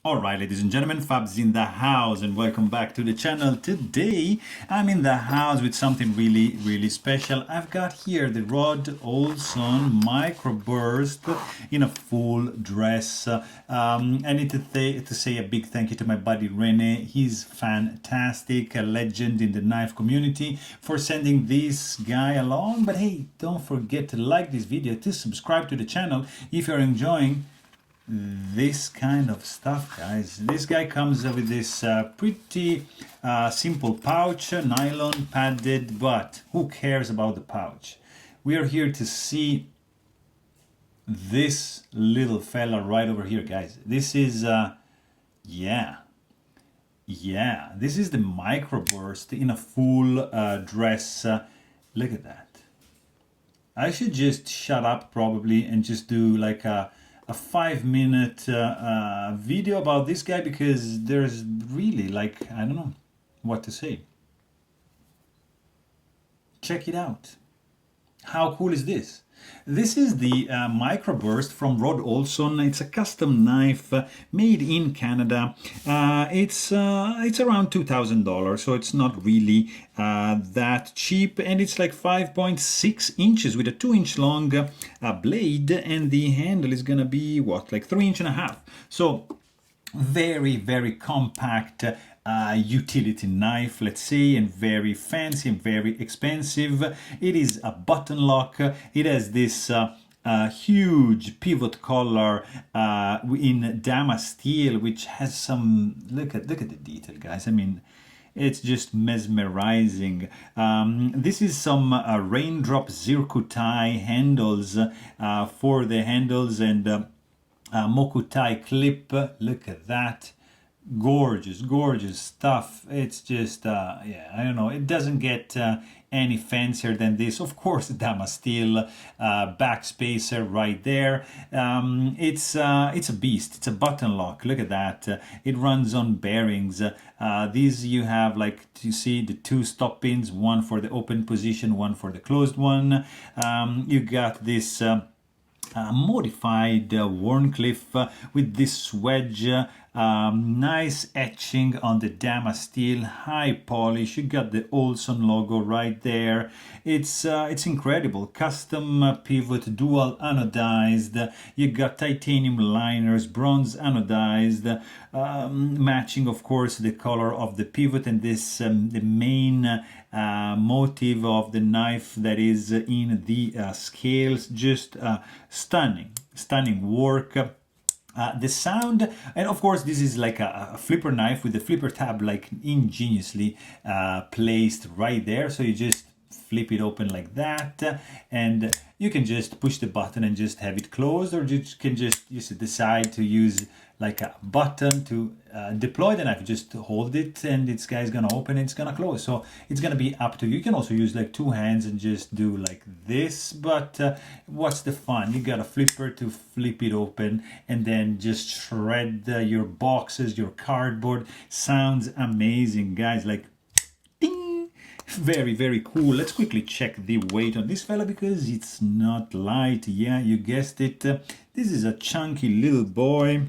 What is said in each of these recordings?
Alright, ladies and gentlemen, Fab's in the house and welcome back to the channel. Today I'm in the house with something really special. I've got here the Rod Olson Microburst in a full dress. I need to say a big thank you to my buddy Rene. He's fantastic, a legend in the knife community, for sending this guy along. But hey, don't forget to like this video, to subscribe to the channel if you're enjoying this kind of stuff, guys. This guy comes with this pretty simple pouch, nylon padded, but who cares about the pouch? We are here to see this little fella right over here, guys. This is yeah, this is the Microburst in a full dress. Look at that. I should just shut up probably and just do like a 5-minute video about this guy, because there's really, like, I don't know what to say. Check it out. How cool is this? This is the Microburst from Rod Olson. It's a custom knife made in Canada. It's around $2,000, so it's not really that cheap, and it's like 5.6 inches with a 2-inch long blade, and the handle is gonna be what, like 3.5 inches. So very compact utility knife, let's say, and very fancy and very expensive. It is a button lock. It has this huge pivot collar in damask steel, which has some, look at the detail, guys. I mean, it's just mesmerizing. This is some raindrop zircuti handles for the handles, and mokutai clip. Look at that. Gorgeous stuff. It's just yeah, I don't know, it doesn't get any fancier than this. Of course, damask steel backspacer right there. It's a beast. It's a button lock. Look at that. It runs on bearings. These, you have, like, you see the 2 stop pins, one for the open position, one for the closed one. You got this modified Warncliffe with this wedge, nice etching on the damask steel, high polish. You got the Olson logo right there. It's incredible. Custom pivot, dual anodized. You got titanium liners, bronze anodized, matching, of course, the color of the pivot, and this the main motive of the knife that is in the scales. Just stunning work. The sound, and of course this is like a flipper knife with the flipper tab like ingeniously placed right there. So you just flip it open like that, and you can just push the button and just have it closed, or you can just decide to use like a button to deploy the knife. Just hold it and this guy's gonna open and it's gonna close. So it's gonna be up to you. You can also use like 2 hands and just do like this, but what's the fun? You got a flipper to flip it open and then just shred your boxes, your cardboard. Sounds amazing, guys. Like, ding! Very cool. Let's quickly check the weight on this fella, because it's not light. Yeah, you guessed it. This is a chunky little boy,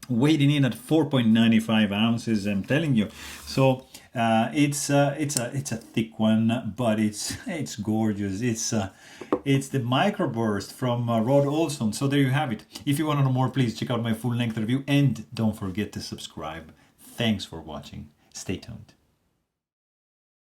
weighing in at 4.95 ounces, I'm telling you. So it's a thick one, but it's gorgeous. It's the Microburst from Rod Olson. So there you have it. If you want to know more, please check out my full-length review, and don't forget to subscribe. Thanks for watching. Stay tuned.